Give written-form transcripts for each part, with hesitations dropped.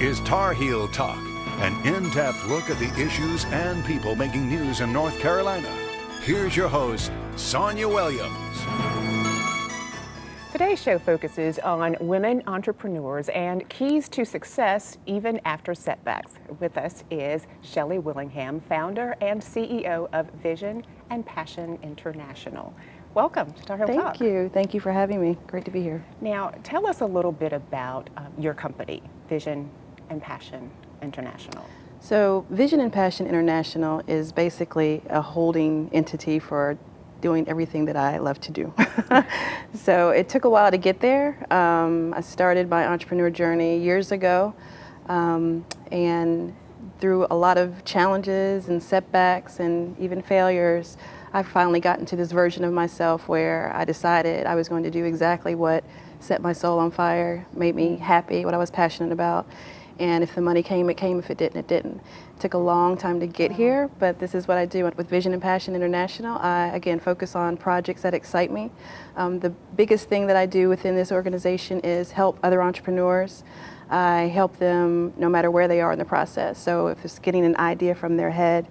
is Tar Heel Talk, an in-depth look at the issues and people making news in North Carolina. Here's your host, Sonia Williams. Today's show focuses on women entrepreneurs and keys to success even after setbacks. With us is Shelley Willingham, founder and CEO of Vision and Passion International. Welcome to Tar Heel Talk. Thank you. Thank you for having me. Great to be here. Now, tell us a little bit about your company, Vision and Passion International. So, Vision and Passion International is basically a holding entity for doing everything that I love to do. So it took a while to get there. I started my entrepreneur journey years ago, and through a lot of challenges and setbacks and even failures, I finally gotten to this version of myself where I decided I was going to do exactly what set my soul on fire, made me happy, what I was passionate about. And if the money came, it came. If it didn't, it didn't. It took a long time to get here, but this is what I do with Vision and Passion International. I, again, focus on projects that excite me. The biggest thing that I do within this organization is help other entrepreneurs. I help them no matter where they are in the process. So if it's getting an idea from their head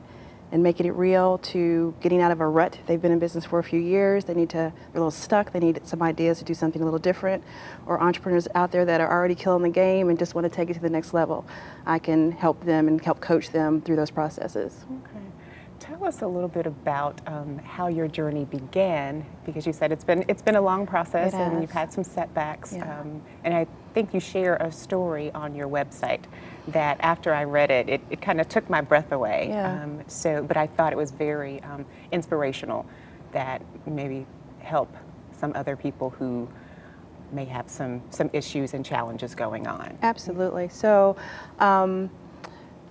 and making it real, to getting out of a rut. They've been in business for a few years, they're a little stuck, they need some ideas to do something a little different, or entrepreneurs out there that are already killing the game and just want to take it to the next level. I can help them and help coach them through those processes. Okay. Tell us a little bit about how your journey began, because you said it's been a long process and you've had some setbacks. Yeah. And I think you share a story on your website that after I read it, it kind of took my breath away. Yeah. But I thought it was very inspirational, that maybe help some other people who may have some issues and challenges going on. Absolutely. So,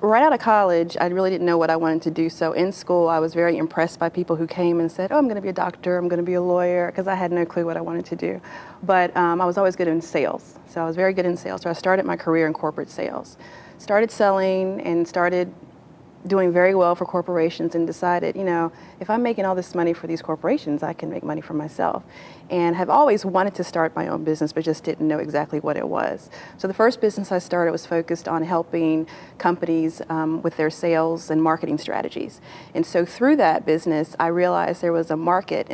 right out of college, I really didn't know what I wanted to do. So in school, I was very impressed by people who came and said, oh, I'm going to be a doctor, I'm going to be a lawyer, because I had no clue what I wanted to do. But I was always good in sales. So I was very good in sales. So I started my career in corporate sales. Started selling and started doing very well for corporations, and decided, if I'm making all this money for these corporations, I can make money for myself. And have always wanted to start my own business, but just didn't know exactly what it was. So the first business I started was focused on helping companies with their sales and marketing strategies. And so through that business, I realized there was a market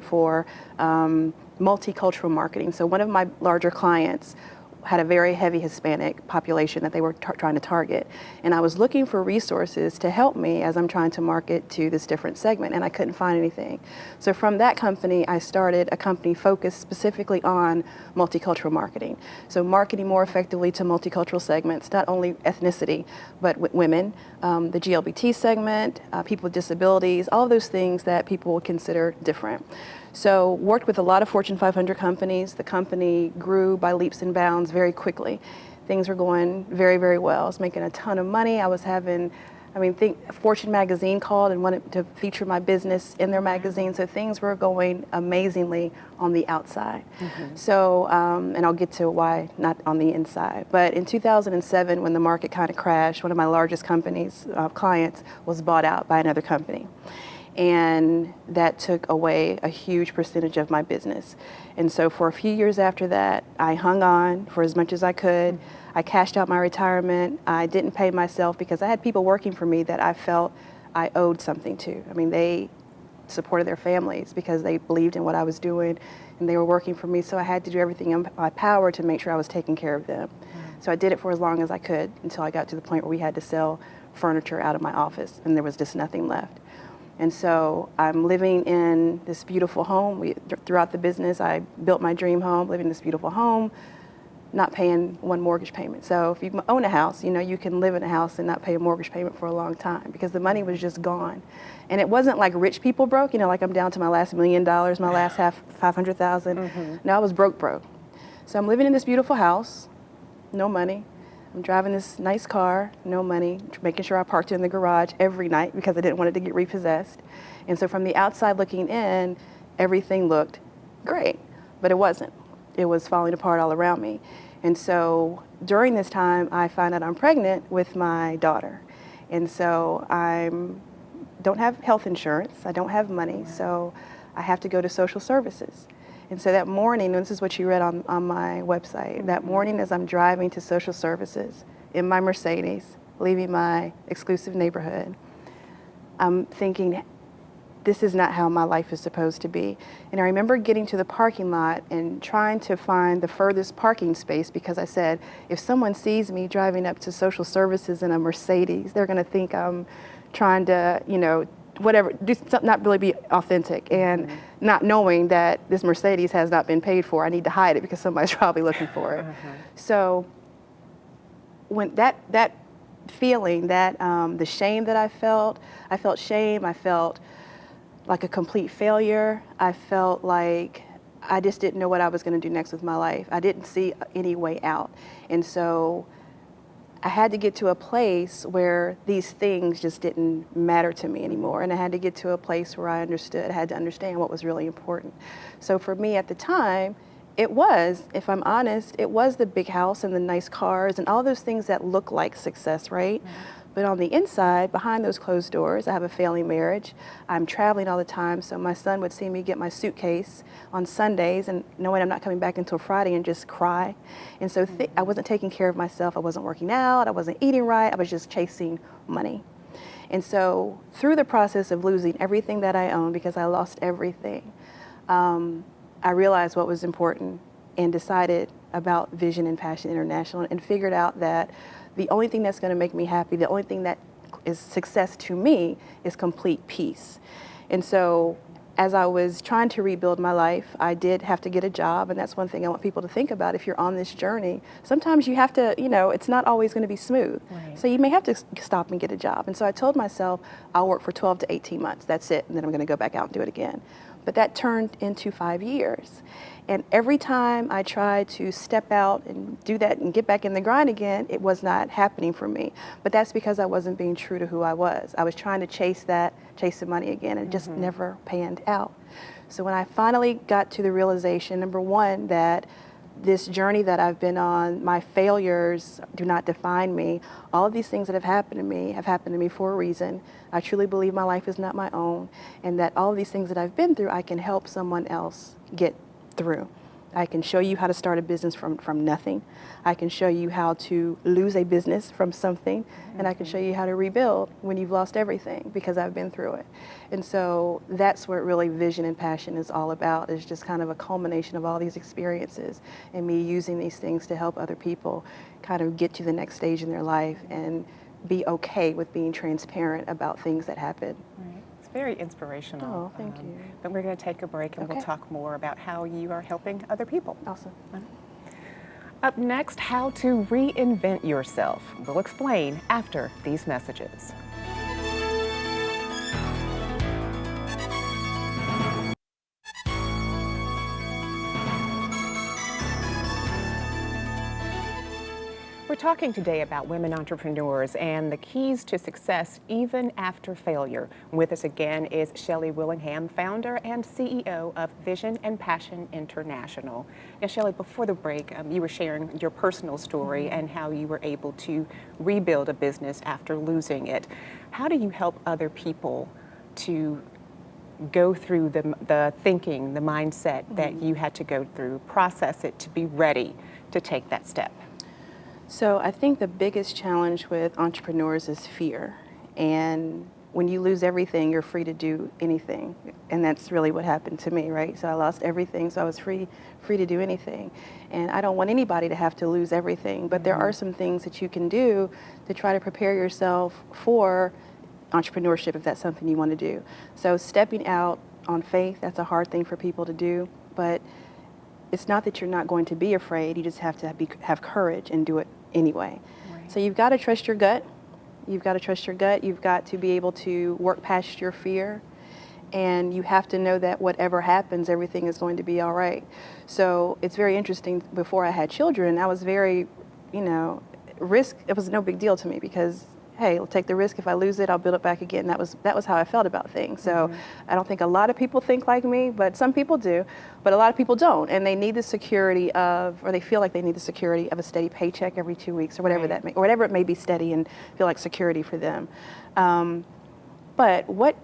for multicultural marketing. So one of my larger clients had a very heavy Hispanic population that they were trying to target. And I was looking for resources to help me as I'm trying to market to this different segment, and I couldn't find anything. So from that company, I started a company focused specifically on multicultural marketing. So marketing more effectively to multicultural segments, not only ethnicity, but women, the GLBT segment, people with disabilities, all of those things that people would consider different. So worked with a lot of Fortune 500 companies. The company grew by leaps and bounds very quickly. Things were going very, very well. I was making a ton of money. Fortune magazine called and wanted to feature my business in their magazine. So things were going amazingly on the outside. Mm-hmm. So, and I'll get to why not on the inside. But in 2007, when the market kind of crashed, one of my largest clients was bought out by another company. And that took away a huge percentage of my business. And so for a few years after that, I hung on for as much as I could. I cashed out my retirement. I didn't pay myself because I had people working for me that I felt I owed something to. They supported their families because they believed in what I was doing, and they were working for me, so I had to do everything in my power to make sure I was taking care of them. So I did it for as long as I could until I got to the point where we had to sell furniture out of my office, and there was just nothing left. And so I'm living in this beautiful home. Throughout the business, I built my dream home, living in this beautiful home, not paying one mortgage payment. So if you own a house, you can live in a house and not pay a mortgage payment for a long time because the money was just gone. And it wasn't like rich people broke, like I'm down to my last $1 million, my last $500,000. Mm-hmm. No, I was broke. So I'm living in this beautiful house, no money. I'm driving this nice car, no money, making sure I parked it in the garage every night because I didn't want it to get repossessed. And so from the outside looking in, everything looked great, but it wasn't. It was falling apart all around me. And so during this time, I find out I'm pregnant with my daughter. And so I don't have health insurance, I don't have money, so I have to go to social services. And so that morning, and this is what you read on my website, that morning as I'm driving to social services in my Mercedes, leaving my exclusive neighborhood, I'm thinking, this is not how my life is supposed to be. And I remember getting to the parking lot and trying to find the furthest parking space because I said, if someone sees me driving up to social services in a Mercedes, they're gonna think I'm trying to, whatever, do something, not really be authentic, and not knowing that this Mercedes has not been paid for. I need to hide it because somebody's probably looking for it. So when that feeling, that the shame that I felt shame, I felt like a complete failure. I felt like I just didn't know what I was going to do next with my life. I didn't see any way out. And so I had to get to a place where these things just didn't matter to me anymore. And I had to get to a place where I had to understand what was really important. So for me at the time, it was, if I'm honest, it was the big house and the nice cars and all those things that look like success, right? But on the inside, behind those closed doors, I have a failing marriage. I'm traveling all the time, so my son would see me get my suitcase on Sundays and knowing I'm not coming back until Friday and just cry. And so I wasn't taking care of myself. I wasn't working out. I wasn't eating right. I was just chasing money. And so through the process of losing everything that I owned, because I lost everything, I realized what was important and decided about Vision and Passion International and figured out that the only thing that's going to make me happy, the only thing that is success to me is complete peace. And so as I was trying to rebuild my life, I did have to get a job, and that's one thing I want people to think about. If you're on this journey, sometimes you have to, it's not always going to be smooth. Right. So you may have to stop and get a job. And so I told myself, I'll work for 12 to 18 months, that's it, and then I'm going to go back out and do it again. But that turned into 5 years. And every time I tried to step out and do that and get back in the grind again, it was not happening for me. But that's because I wasn't being true to who I was. I was trying to chase the money again, and it just never panned out. So when I finally got to the realization, number one, that this journey that I've been on, my failures do not define me. All of these things that have happened to me for a reason. I truly believe my life is not my own, and that all of these things that I've been through, I can help someone else get through. I can show you how to start a business from nothing. I can show you how to lose a business from something, and I can show you how to rebuild when you've lost everything, because I've been through it. And so that's what really Vision and Passion is all about, is just kind of a culmination of all these experiences and me using these things to help other people kind of get to the next stage in their life and be okay with being transparent about things that happen. Right. It's very inspirational. Oh, thank you. But we're going to take a break and we'll talk more about how you are helping other people. Awesome. Up next, how to reinvent yourself. We'll explain after these messages. We're talking today about women entrepreneurs and the keys to success even after failure. With us again is Shelley Willingham, founder and CEO of Vision and Passion International. Now, Shelley, before the break, you were sharing your personal story and how you were able to rebuild a business after losing it. How do you help other people to go through the thinking, the mindset that you had to go through, process it to be ready to take that step? So I think the biggest challenge with entrepreneurs is fear. And when you lose everything, you're free to do anything. And that's really what happened to me, right? So I lost everything, so I was free to do anything. And I don't want anybody to have to lose everything, but there are some things that you can do to try to prepare yourself for entrepreneurship if that's something you want to do. So stepping out on faith, that's a hard thing for people to do, but it's not that you're not going to be afraid, you just have to have courage and do it anyway. Right. So you've got to trust your gut. You've got to trust your gut. You've got to be able to work past your fear. And you have to know that whatever happens, everything is going to be all right. So it's very interesting. Before I had children, I was very, risk, it was no big deal to me because, hey, I'll take the risk. If I lose it, I'll build it back again. That was how I felt about things. So I don't think a lot of people think like me, but some people do. But a lot of people don't, and they need the security of, or they feel like they need the security of a steady paycheck every 2 weeks, or whatever or whatever it may be steady and feel like security for them. But what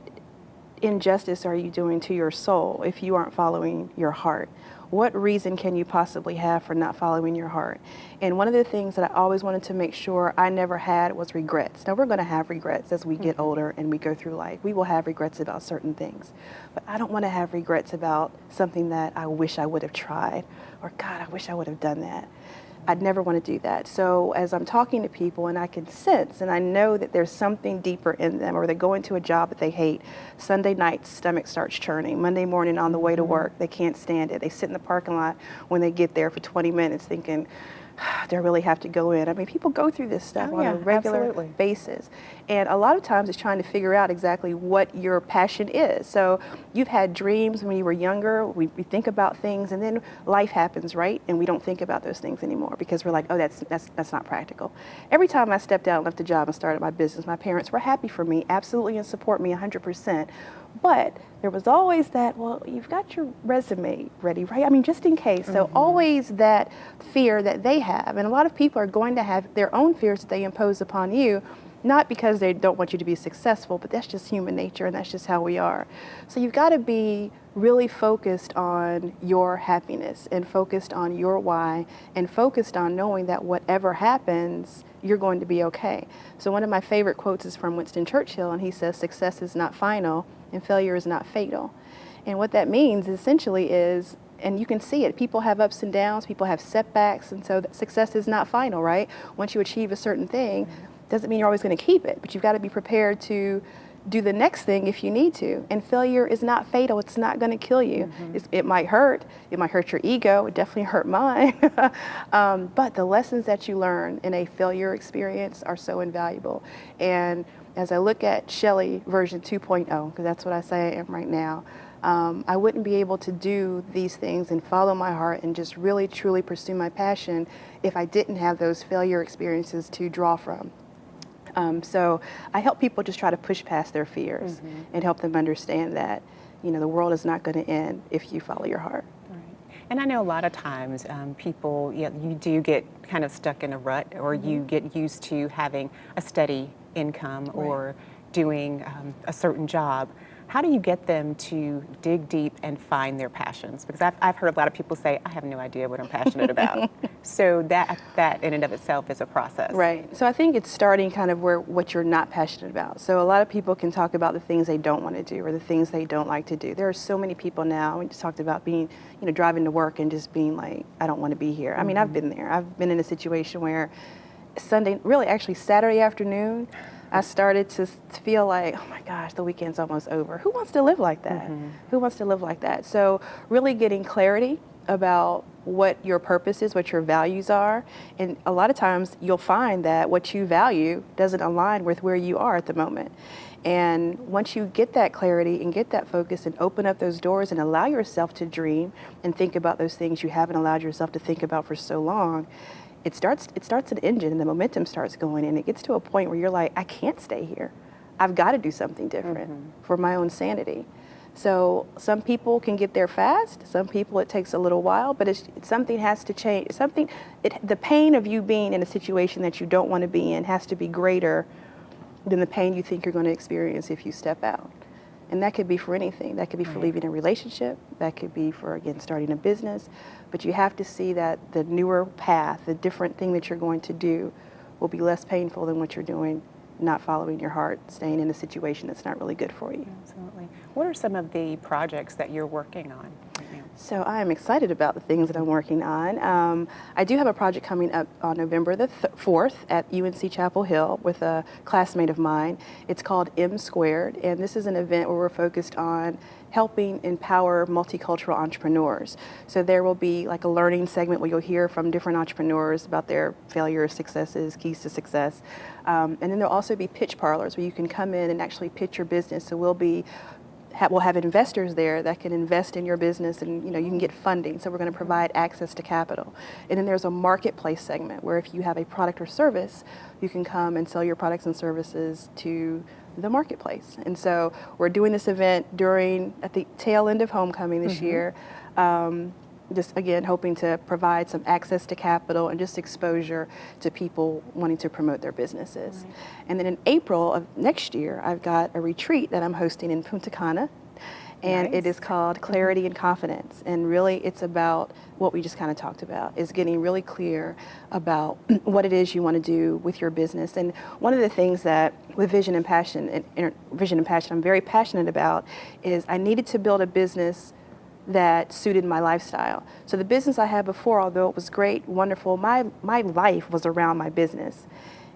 injustice are you doing to your soul if you aren't following your heart? what reason can you possibly have for not following your heart? And one of the things that I always wanted to make sure I never had was regrets. Now, we're going to have regrets as we get older and we go through life. We will have regrets about certain things. But I don't want to have regrets about something that I wish I would have tried, or God, I wish I would have done that. I'd never want to do that. So as I'm talking to people and I can sense and I know that there's something deeper in them, or they go into a job that they hate, Sunday night stomach starts churning, Monday morning on the way to work, they can't stand it. They sit in the parking lot when they get there for 20 minutes thinking, do I really have to go in? I mean, people go through this stuff on a regular basis. And a lot of times it's trying to figure out exactly what your passion is. So you've had dreams when you were younger. We think about things, and then life happens, right? And we don't think about those things anymore because we're like, oh, that's not practical. Every time I stepped out and left the job and started my business, my parents were happy for me, absolutely, and support me 100%. But there was always that, well, you've got your resume ready, right? I mean, just in case. So always that fear that they have. And a lot of people are going to have their own fears that they impose upon you, not because they don't want you to be successful, but that's just human nature and that's just how we are. So you've got to be really focused on your happiness and focused on your why and focused on knowing that whatever happens, you're going to be okay. So one of my favorite quotes is from Winston Churchill, and he says, success is not final and failure is not fatal. And what that means essentially is, and you can see it, people have ups and downs, people have setbacks, and so success is not final, right? Once you achieve a certain thing, doesn't mean you're always going to keep it, but you've got to be prepared to do the next thing if you need to. And failure is not fatal. It's not going to kill you. It might hurt. It might hurt your ego. It definitely hurt mine. But the lessons that you learn in a failure experience are so invaluable. And as I look at Shelly version 2.0, because that's what I say I am right now, I wouldn't be able to do these things and follow my heart and just really, truly pursue my passion if I didn't have those failure experiences to draw from. So I help people just try to push past their fears and help them understand that, you know, the world is not going to end if you follow your heart. Right. And I know a lot of times people, you do get kind of stuck in a rut, or you get used to having a steady income or doing a certain job. How do you get them to dig deep and find their passions? Because I've heard a lot of people say, I have no idea what I'm passionate about. So that in and of itself is a process. Right. So I think it's starting kind of what you're not passionate about. So a lot of people can talk about the things they don't want to do or the things they don't like to do. There are so many people now, we just talked about being, driving to work and just being like, I don't want to be here. I mean, I've been there. I've been in a situation where Saturday afternoon, I started to feel like, oh my gosh, the weekend's almost over. Who wants to live like that? Who wants to live like that? So really getting clarity about what your purpose is, what your values are. And a lot of times you'll find that what you value doesn't align with where you are at the moment. And once you get that clarity and get that focus and open up those doors and allow yourself to dream and think about those things you haven't allowed yourself to think about for so long, it starts an engine and the momentum starts going, and it gets to a point where you're like, I can't stay here. I've got to do something different for my own sanity. So some people can get there fast. Some people it takes a little while, but something has to change. The pain of you being in a situation that you don't want to be in has to be greater than the pain you think you're going to experience if you step out. And that could be for anything. That could be for leaving a relationship. That could be for, again, starting a business. But you have to see that the newer path, the different thing that you're going to do will be less painful than what you're doing, not following your heart, staying in a situation that's not really good for you. Absolutely. What are some of the projects that you're working on right now? So I am excited about the things that I'm working on. I do have a project coming up on November the 4th at UNC Chapel Hill with a classmate of mine. It's called M Squared, and this is an event where we're focused on helping empower multicultural entrepreneurs. So there will be like a learning segment where you'll hear from different entrepreneurs about their failures, successes, keys to success. And then there'll also be pitch parlors where you can come in and actually pitch your business. So we'll have investors there that can invest in your business, and you can get funding. So we're going to provide access to capital. And then there's a marketplace segment where if you have a product or service, you can come and sell your products and services to the marketplace. And so we're doing this event at the tail end of homecoming this year. Just again, hoping to provide some access to capital and just exposure to people wanting to promote their businesses. And then in April of next year, I've got a retreat that I'm hosting in Punta Cana. and it Nice. is called Clarity and Confidence. And really, it's about what we just kind of talked about, is getting really clear about what it is you want to do with your business. And one of the things that with Vision and Passion, I'm very passionate about is I needed to build a business that suited my lifestyle. So the business I had before, although it was great, wonderful, my life was around my business.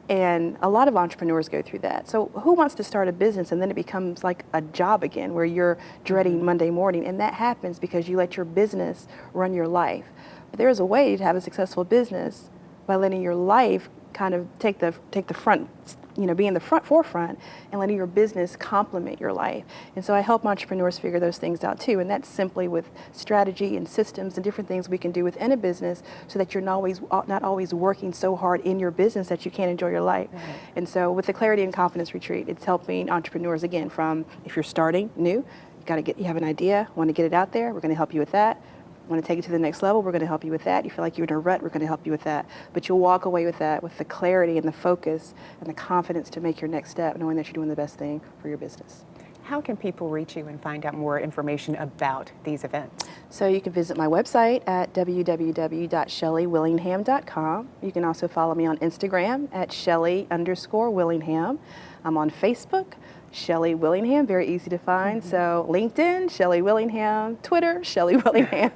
And a lot of entrepreneurs go through that. So who wants to start a business and then it becomes like a job again where you're dreading Monday morning? And that happens because you let your business run your life. But there is a way to have a successful business by letting your life kind of take the front, be in the forefront and letting your business complement your life. And so I help entrepreneurs figure those things out too. And that's simply with strategy and systems and different things we can do within a business so that you're not always working so hard in your business that you can't enjoy your life. Right. And so with the Clarity and Confidence Retreat, it's helping entrepreneurs, again, from if you're starting new, you have an idea, want to get it out there, we're going to help you with that. Want to take it to the next level, we're going to help you with that. You feel like you're in a rut, we're going to help you with that. But you'll walk away with that, with the clarity and the focus and the confidence to make your next step, knowing that you're doing the best thing for your business. How can people reach you and find out more information about these events? So you can visit my website at www.shelleywillingham.com. You can also follow me on Instagram at Shelley_Willingham. I'm on Facebook, Shelley Willingham, very easy to find. So LinkedIn, Shelley Willingham, Twitter, Shelley Willingham.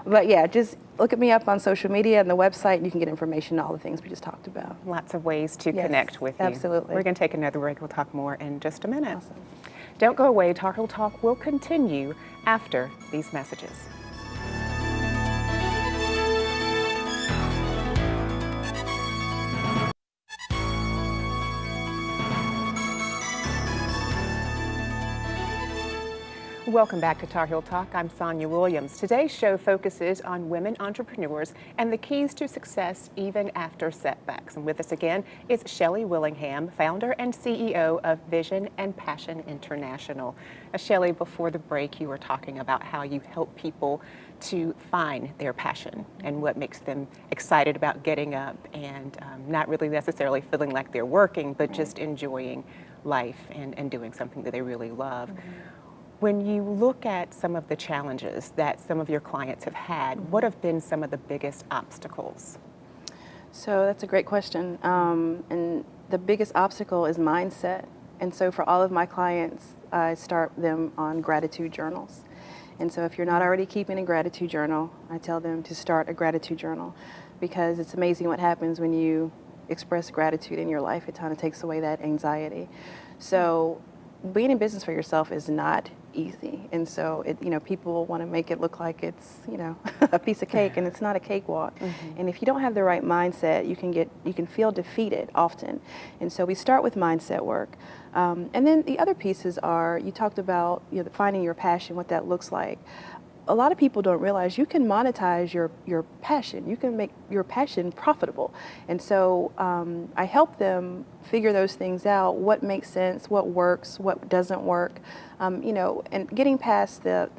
But yeah, just look at me up on social media and the website and you can get information on all the things we just talked about. Lots of ways to connect with you. Absolutely. We're going to take another break. We'll talk more in just a minute. Awesome. Don't go away. Talk Real Talk will continue after these messages. Welcome back to Tar Heel Talk. I'm Sonia Williams. Today's show focuses on women entrepreneurs and the keys to success even after setbacks. And with us again is Shelley Willingham, founder and CEO of Vision and Passion International. Shelley, before the break, you were talking about how you help people to find their passion and what makes them excited about getting up and not really necessarily feeling like they're working, but just enjoying life and doing something that they really love. When you look at some of the challenges that some of your clients have had, what have been some of the biggest obstacles? So that's a great question. And the biggest obstacle is mindset. And so for all of my clients, I start them on gratitude journals. And so if you're not already keeping a gratitude journal, I tell them to start a gratitude journal because it's amazing what happens when you express gratitude in your life. It kind of takes away that anxiety. So being in business for yourself is not easy, and so people want to make it look like it's a piece of cake, and it's not a cakewalk. And if you don't have the right mindset, you can feel defeated often. And so we start with mindset work, and then the other pieces are you talked about finding your passion, what that looks like. A lot of people don't realize you can monetize your passion. You can make your passion profitable. And so I help them figure those things out, what makes sense, what works, what doesn't work, and getting past the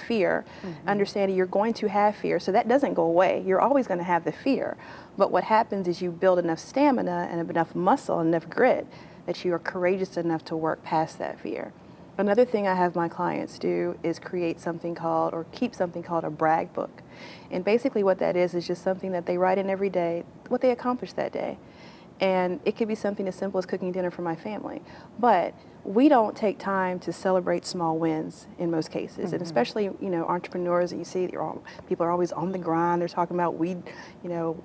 fear, understanding you're going to have fear. So that doesn't go away. You're always going to have the fear. But what happens is you build enough stamina and enough muscle, enough grit that you are courageous enough to work past that fear. Another thing I have my clients do is keep something called a brag book. And basically what that is just something that they write in every day, what they accomplished that day. And it could be something as simple as cooking dinner for my family. But we don't take time to celebrate small wins in most cases. And especially, entrepreneurs that you see, people are always on the grind. They're talking about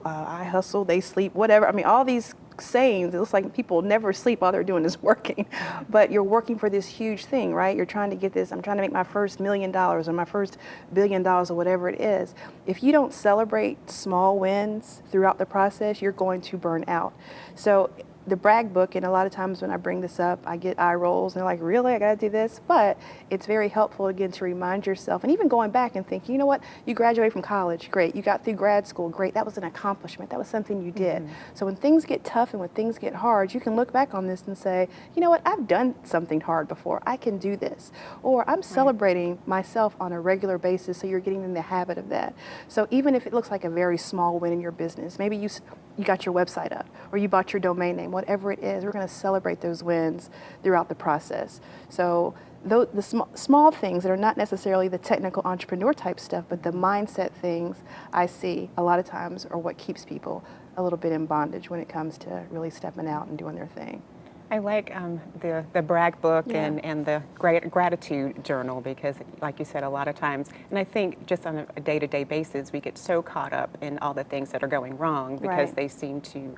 I hustle, they sleep, whatever. I mean, all these sayings, it looks like people never sleep, all they're doing is working. But you're working for this huge thing, right? You're trying to get this, I'm trying to make my first $1 million or my first $1 billion or whatever it is. If you don't celebrate small wins throughout the process, you're going to burn out. So the brag book, and a lot of times when I bring this up, I get eye rolls, and they're like, really, I gotta do this? But it's very helpful, again, to remind yourself, and even going back and thinking, you know what, you graduated from college, great. You got through grad school, great. That was an accomplishment. That was something you did. So when things get tough and when things get hard, you can look back on this and say, you know what, I've done something hard before. I can do this. Or I'm celebrating myself on a regular basis, so you're getting in the habit of that. So even if it looks like a very small win in your business, maybe you got your website up, or you bought your domain name, whatever it is, we're going to celebrate those wins throughout the process. So the small things that are not necessarily the technical entrepreneur type stuff, but the mindset things I see a lot of times are what keeps people a little bit in bondage when it comes to really stepping out and doing their thing. I like the brag book Yeah. and the gratitude journal, because like you said, a lot of times, and I think just on a day-to-day basis, we get so caught up in all the things that are going wrong because Right. they seem to,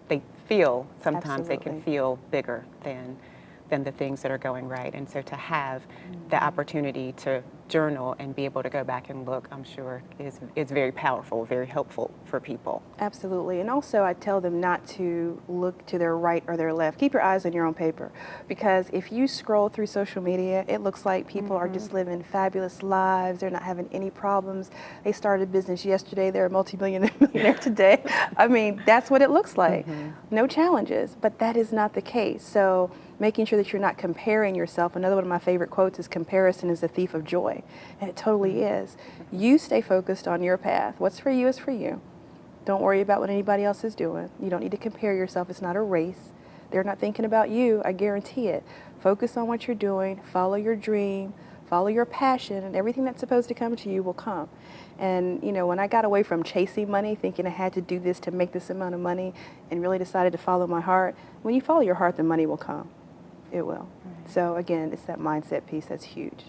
they feel, sometimes they can Absolutely. feel bigger than the things that are going right. And so to have the opportunity to journal and be able to go back and look, I'm sure is very powerful, very helpful for people. Absolutely. And also I tell them not to look to their right or their left. Keep your eyes on your own paper, because if you scroll through social media, it looks like people are just living fabulous lives. They're not having any problems. They started a business yesterday. They're a multi-millionaire today. I mean, that's what it looks like. No challenges, but that is not the case. So making sure that you're not comparing yourself. Another one of my favorite quotes is, comparison is the thief of joy. And it totally is. You stay focused on your path. What's for you is for you. Don't worry about what anybody else is doing. You don't need to compare yourself. It's not a race. They're not thinking about you, I guarantee it. Focus on what you're doing, follow your dream, follow your passion, and everything that's supposed to come to you will come. And you know, when I got away from chasing money, thinking I had to do this to make this amount of money, and really decided to follow my heart, when you follow your heart, the money will come. It will. So again, it's that mindset piece that's huge.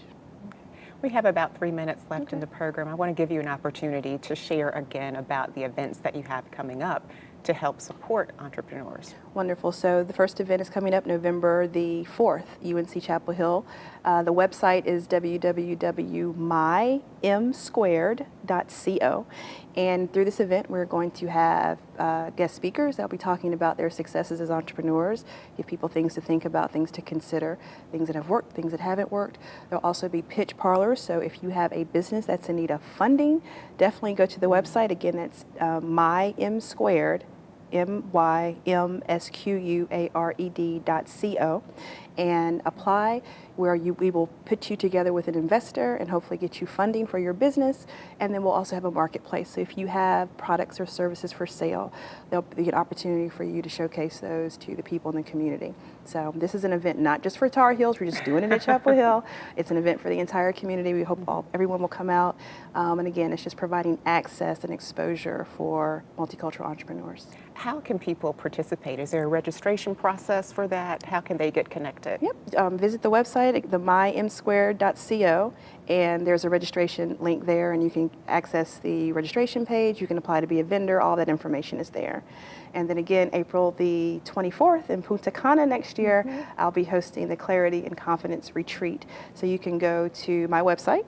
We have about 3 minutes left in the program. I want to give you an opportunity to share again about the events that you have coming up to help support entrepreneurs. Wonderful. So the first event is coming up November the 4th, UNC Chapel Hill. The website is www.mymsquared.co. And through this event, we're going to have guest speakers that'll be talking about their successes as entrepreneurs, give people things to think about, things to consider, things that have worked, things that haven't worked. There'll also be pitch parlors. So if you have a business that's in need of funding, definitely go to the website. Again, that's mymsquared, mymsquared.co, and apply, where we will put you together with an investor and hopefully get you funding for your business. And then we'll also have a marketplace. So if you have products or services for sale, there'll be an opportunity for you to showcase those to the people in the community. So this is an event not just for Tar Heels, we're just doing it at Chapel Hill. It's an event for the entire community. We hope everyone will come out. And again, it's just providing access and exposure for multicultural entrepreneurs. How can people participate? Is there a registration process for that? How can they get connected? Yep. Visit the website, the mymsquared.co, and there's a registration link there, and you can access the registration page. You can apply to be a vendor. All that information is there. And then again, April the 24th in Punta Cana next year, I'll be hosting the Clarity and Confidence Retreat. So you can go to my website,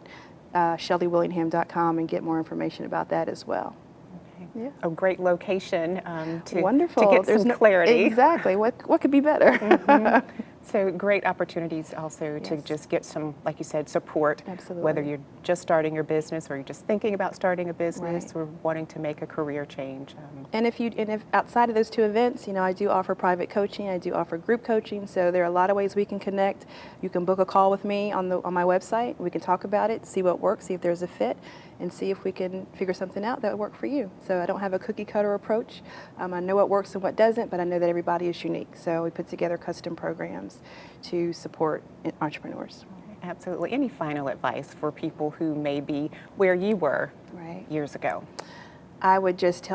ShellyWillingham.com, and get more information about that as well. Yeah. A great location Wonderful. to get There's some clarity. Exactly. What could be better? So great opportunities also to just get some, like you said, support. Absolutely. Whether you're just starting your business or you're just thinking about starting a business Right. or wanting to make a career change. And if outside of those two events, you know, I do offer private coaching, I do offer group coaching, so there are a lot of ways we can connect. You can book a call with me on my website. We can talk about it, see what works, see if there's a fit, and see if we can figure something out that would work for you. So I don't have a cookie cutter approach. I know what works and what doesn't, but I know that everybody is unique. So we put together custom programs to support entrepreneurs. Absolutely. Any final advice for people who may be where you were Right. years ago? I would just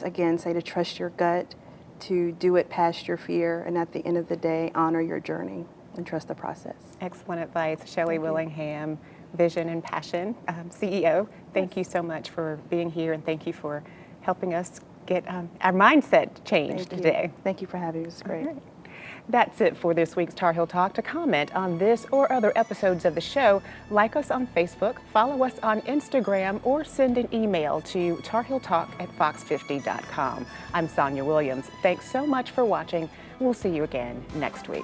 again say to trust your gut, to do it past your fear, and at the end of the day, honor your journey and trust the process. Excellent advice. Shelly Willingham, Vision and Passion CEO. Thank you so much for being here, and thank you for helping us get our mindset changed today. Thank you for having me. It was great. All right. That's it for this week's Tar Heel Talk. To comment on this or other episodes of the show, like us on Facebook, follow us on Instagram, or send an email to tarheeltalk@fox50.com. I'm Sonia Williams. Thanks so much for watching. We'll see you again next week.